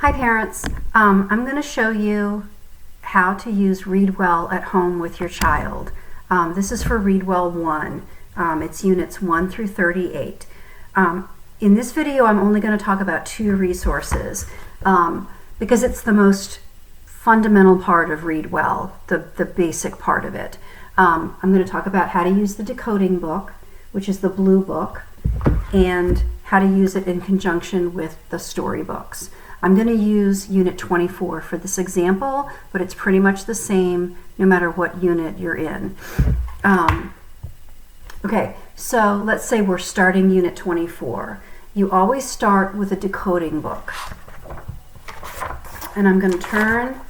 Hi parents, I'm going to show you how to use ReadWell at home with your child. This is for ReadWell 1. It's units 1 through 38. In this video I'm only going to talk about 2 resources because it's the most fundamental part of ReadWell, the basic part of it. I'm going to talk about how to use the Decoding book, which is the blue book, and how to use it in conjunction with the storybooks. I'm going to use Unit 24 for this example, but it's pretty much the same no matter what unit you're in. Okay, so let's say we're starting Unit 24. You always start with a decoding book. And I'm going to turn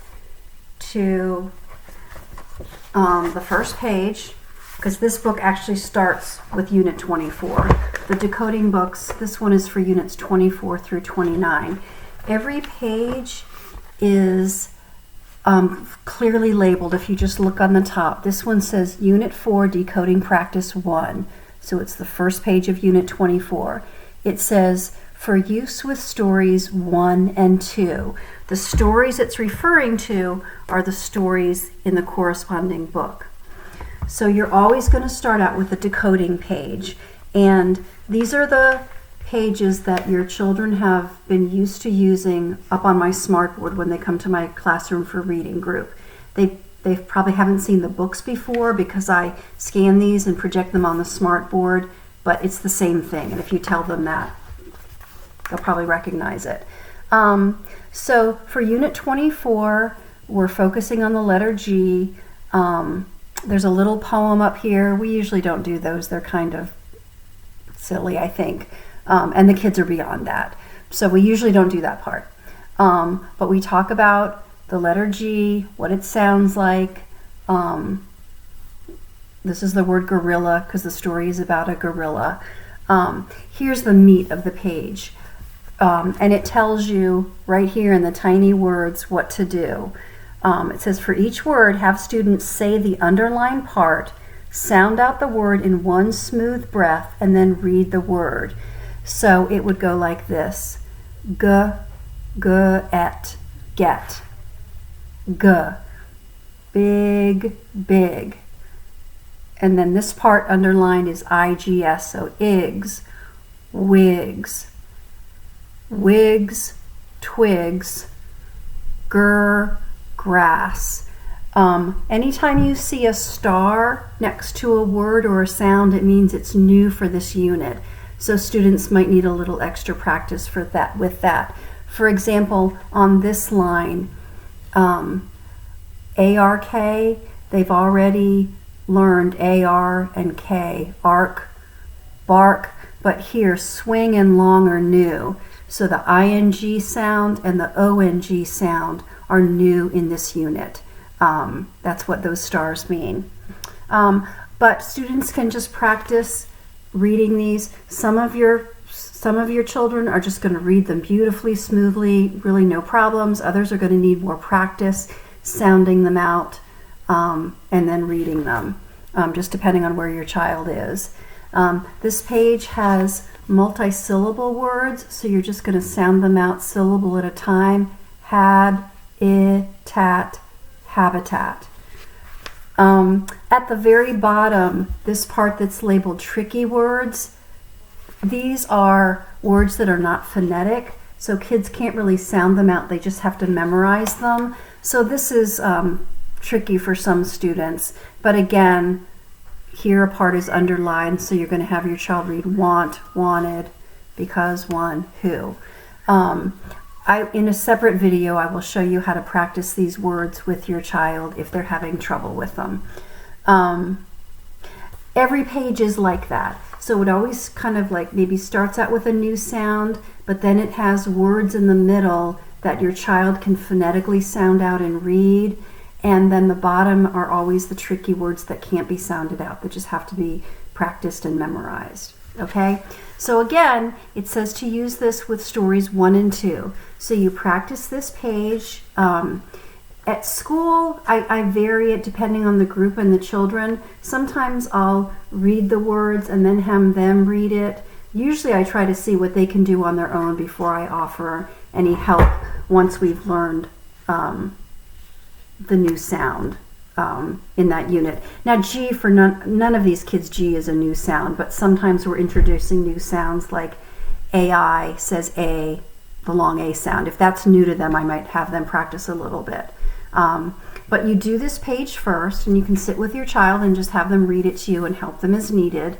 to the first page, because this book actually starts with Unit 24. The decoding books, this one is for Units 24 through 29. Every page is clearly labeled if you just look on the top. This one says Unit 4 Decoding Practice 1. So it's the first page of Unit 24. It says for use with stories 1 and 2. The stories it's referring to are the stories in the corresponding book. So you're always going to start out with the decoding page. And these are the pages that your children have been used to using up on my smartboard when they come to my classroom for reading group. They probably haven't seen the books before because I scan these and project them on the smartboard, but it's the same thing, and if you tell them that, they'll probably recognize it. So for Unit 24, we're focusing on the letter G. There's a little poem up here. We usually don't do those. They're kind of silly, I think. And the kids are beyond that. So we usually don't do that part. But we talk about the letter G, what it sounds like. This is the word gorilla because the story is about a gorilla. Here's the meat of the page. And it tells you right here in the tiny words what to do. It says for each word, have students say the underlined part, sound out the word in one smooth breath, and then read the word. So it would go like this: et, get. G, big, big. And then this part underlined is IGS, so igs, wigs, wigs, twigs, grass. Anytime you see a star next to a word or a sound, it means it's new for this unit. So students might need a little extra practice for that. With that. For example, on this line, ARK, they've already learned AR and K, arc, bark, but here swing and long are new. So the ING sound and the ONG sound are new in this unit. That's what those stars mean. But students can just practice reading these. Some of your children are just going to read them beautifully, smoothly, really no problems. Others are going to need more practice sounding them out and then reading them, just depending on where your child is. This page has multi-syllable words, so you're just going to sound them out syllable at a time. Had, tat, habitat. At the very bottom, this part that's labeled tricky words, these are words that are not phonetic, so kids can't really sound them out, they just have to memorize them. So this is tricky for some students, but again, here a part is underlined, so you're going to have your child read want, wanted, because, one, who. In a separate video, I will show you how to practice these words with your child if they're having trouble with them. Every page is like that. So it always kind of like maybe starts out with a new sound, but then it has words in the middle that your child can phonetically sound out and read. And then the bottom are always the tricky words that can't be sounded out, that just have to be practiced and memorized. Okay? So again, it says to use this with stories 1 and 2. So you practice this page. At school, I vary it depending on the group and the children. Sometimes I'll read the words and then have them read it. usually I try to see what they can do on their own before I offer any help once we've learned the new sound in that unit. Now G, for none of these kids, G is a new sound, but sometimes we're introducing new sounds like AI says A, the long A sound. If that's new to them, I might have them practice a little bit. But you do this page first, and you can sit with your child and just have them read it to you and help them as needed.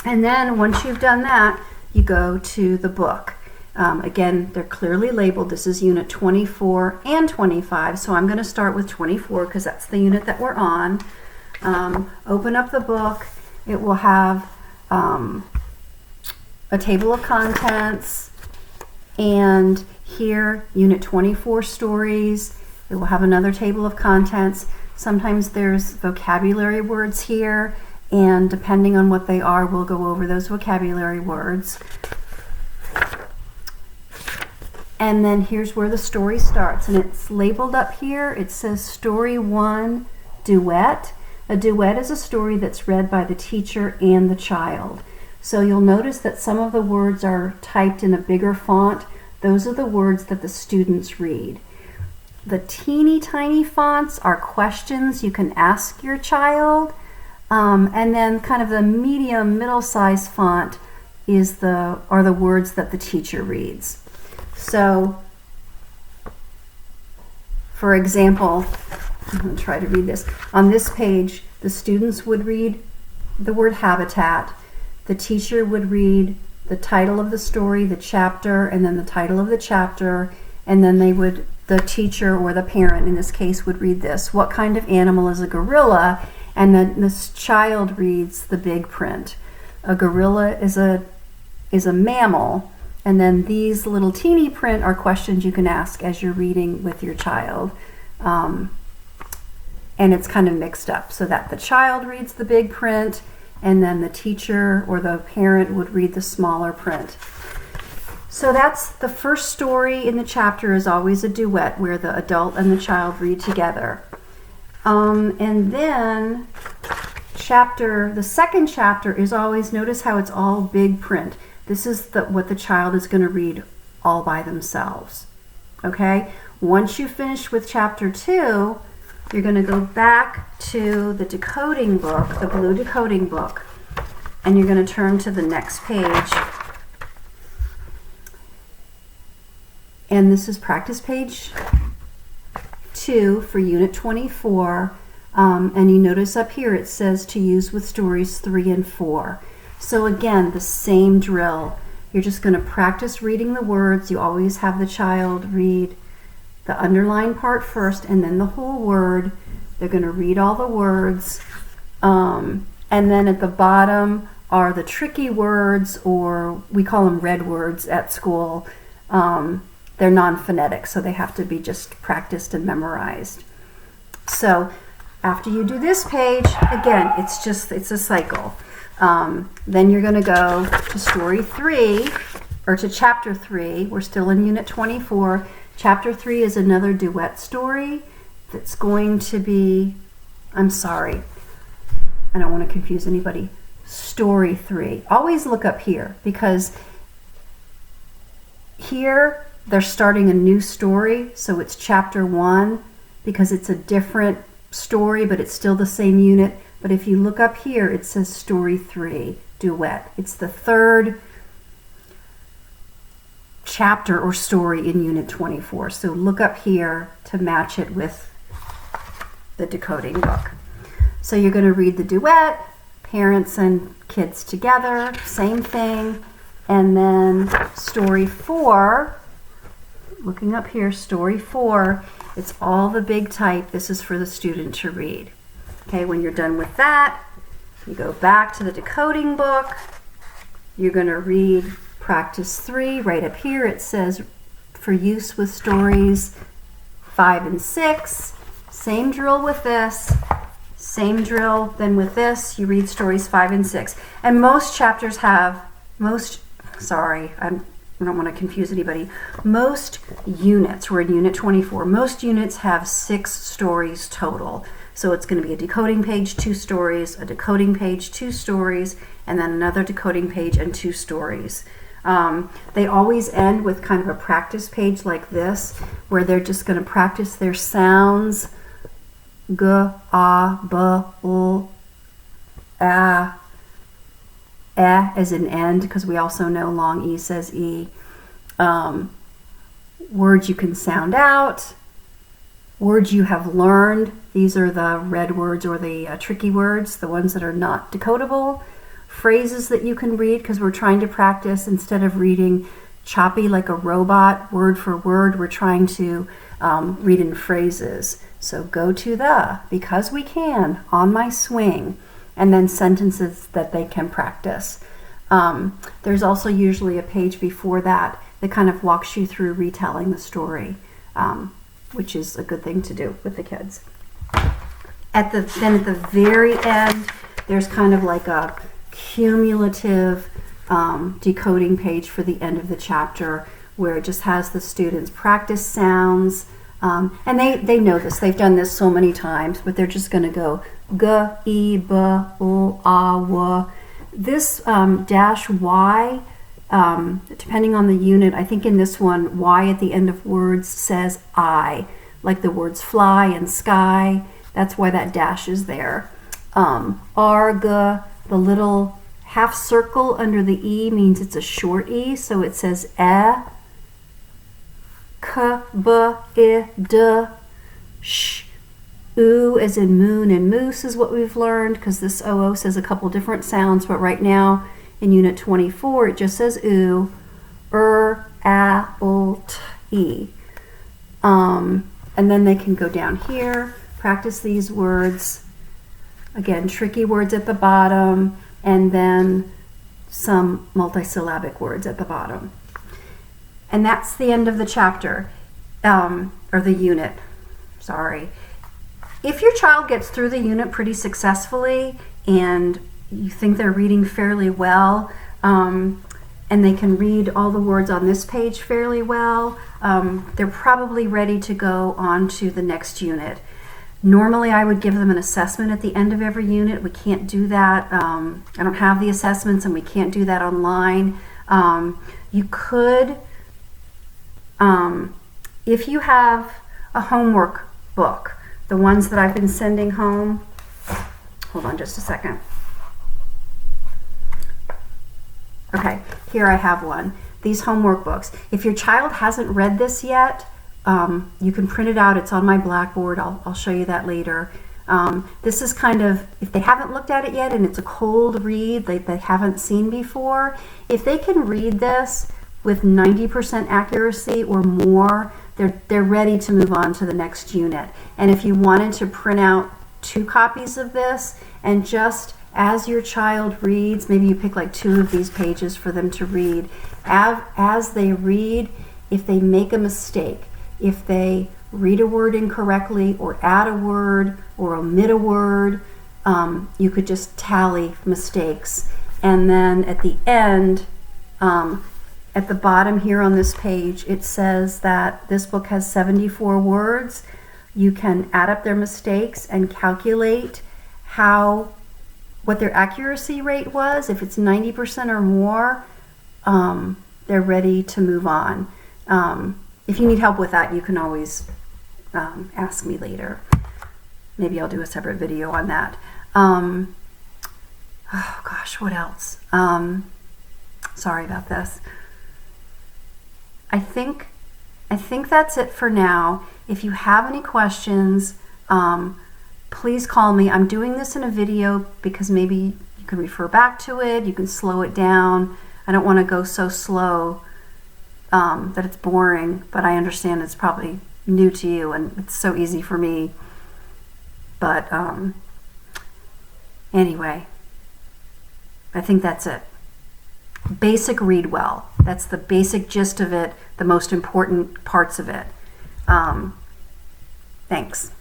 And then once you've done that, you go to the book. Again, they're clearly labeled. This is unit 24 and 25, so I'm going to start with 24 because that's the unit that we're on. Open up the book. It will have a table of contents, and here, unit 24 stories. It will have another table of contents. Sometimes there's vocabulary words here, and depending on what they are, we'll go over those vocabulary words. And then here's where the story starts, and it's labeled up here. It says Story 1, Duet. A duet is a story that's read by the teacher and the child. So you'll notice that some of the words are typed in a bigger font. Those are the words that the students read. The teeny tiny fonts are questions you can ask your child. And then kind of the medium, middle-sized font are the words that the teacher reads. So, for example, I'm going to try to read this. On this page, the students would read the word habitat. The teacher would read the title of the story, the chapter, and then the title of the chapter, and then the teacher or the parent in this case would read this. What kind of animal is a gorilla? And then this child reads the big print. A gorilla is a mammal, and then these little teeny print are questions you can ask as you're reading with your child. And it's kind of mixed up so that the child reads the big print, and then the teacher or the parent would read the smaller print. So that's the first story in the chapter is always a duet where the adult and the child read together. And then the second chapter is always, notice how it's all big print. This is what the child is going to read all by themselves. Okay? Once you finish with chapter 2, you're going to go back to the decoding book, the blue decoding book, and you're going to turn to the next page. And this is practice page 2 for unit 24. And you notice up here it says to use with stories 3 and 4. So again, the same drill. You're just going to practice reading the words. You always have the child read the underlined part first and then the whole word. They're going to read all the words. And then at the bottom are the tricky words, or we call them red words at school. They're non-phonetic, so they have to be just practiced and memorized. So after you do this page, again, it's a cycle. Then you're going to go to story 3, or to chapter 3. We're still in unit 24. Chapter 3 is another duet story that's going to be, I'm sorry, I don't want to confuse anybody. Story 3. Always look up here, because here they're starting a new story, so it's chapter 1 because it's a different story, but it's still the same unit. But if you look up here, it says story 3, duet. It's the third chapter or story in unit 24. So look up here to match it with the decoding book. So you're going to read the duet, parents and kids together, same thing. And then story 4, looking up here, story 4, it's all the big type. This is for the student to read. Okay, when you're done with that, you go back to the decoding book. You're going to read practice 3. Right up here it says for use with stories 5 and 6. Same drill with this. Same drill then with this. You read stories 5 and 6. And most chapters have, I don't want to confuse anybody. Most units, we're in unit 24, most units have 6 stories total. So it's going to be a decoding page, 2 stories, a decoding page, 2 stories, and then another decoding page and 2 stories. They always end with kind of a practice page like this, where they're just going to practice their sounds. G, A, B, L, A, as in end, because we also know long E says E. Words you can sound out. Words you have learned. These are the red words, or the tricky words, the ones that are not decodable. Phrases that you can read, because we're trying to practice, instead of reading choppy like a robot, word for word, we're trying to read in phrases. So go to the, because we can, on my swing, and then sentences that they can practice. There's also usually a page before that that kind of walks you through retelling the story, which is a good thing to do with the kids. Then at the very end, there's kind of like a cumulative decoding page for the end of the chapter, where it just has the students practice sounds, and they know this, they've done this so many times, but they're just going to go g, e, b, l, a, w. This dash y, depending on the unit, I think in this one, y at the end of words says I, like the words fly and sky. That's why that dash is there. R, g, the little half circle under the E means it's a short E, so it says e. K, b, I, d, sh. Oo as in moon and moose is what we've learned, because this OO says a couple different sounds, but right now in Unit 24 it just says oo. A, o, t, e. And then they can go down here, practice these words. Again, tricky words at the bottom, and then some multisyllabic words at the bottom. And that's the end of the chapter, or the unit, sorry. If your child gets through the unit pretty successfully and you think they're reading fairly well, and they can read all the words on this page fairly well, they're probably ready to go on to the next unit. Normally I would give them an assessment at the end of every unit. We can't do that. I don't have the assessments, and we can't do that online. You could, if you have a homework book, the ones that I've been sending home, hold on just a second. Okay, here I have one. These homework books. If your child hasn't read this yet, you can print it out. It's on my blackboard. I'll show you that later. This is kind of, if they haven't looked at it yet and it's a cold read they haven't seen before, if they can read this with 90% accuracy or more, they're ready to move on to the next unit. And if you wanted to print out 2 copies of this, and just as your child reads, maybe you pick like 2 of these pages for them to read. As they read, if they make a mistake, if they read a word incorrectly, or add a word, or omit a word, you could just tally mistakes. And then at the end, at the bottom here on this page, it says that this book has 74 words. You can add up their mistakes and calculate what their accuracy rate was. If it's 90% or more, they're ready to move on. If you need help with that, you can always ask me later. Maybe I'll do a separate video on that. Oh gosh, what else? Sorry about this. I think that's it for now. If you have any questions, please call me. I'm doing this in a video because maybe you can refer back to it, you can slow it down. I don't want to go so slow that it's boring, but I understand it's probably new to you and it's so easy for me. But anyway, I think that's it. Basic read well. That's the basic gist of it, the most important parts of it. Thanks.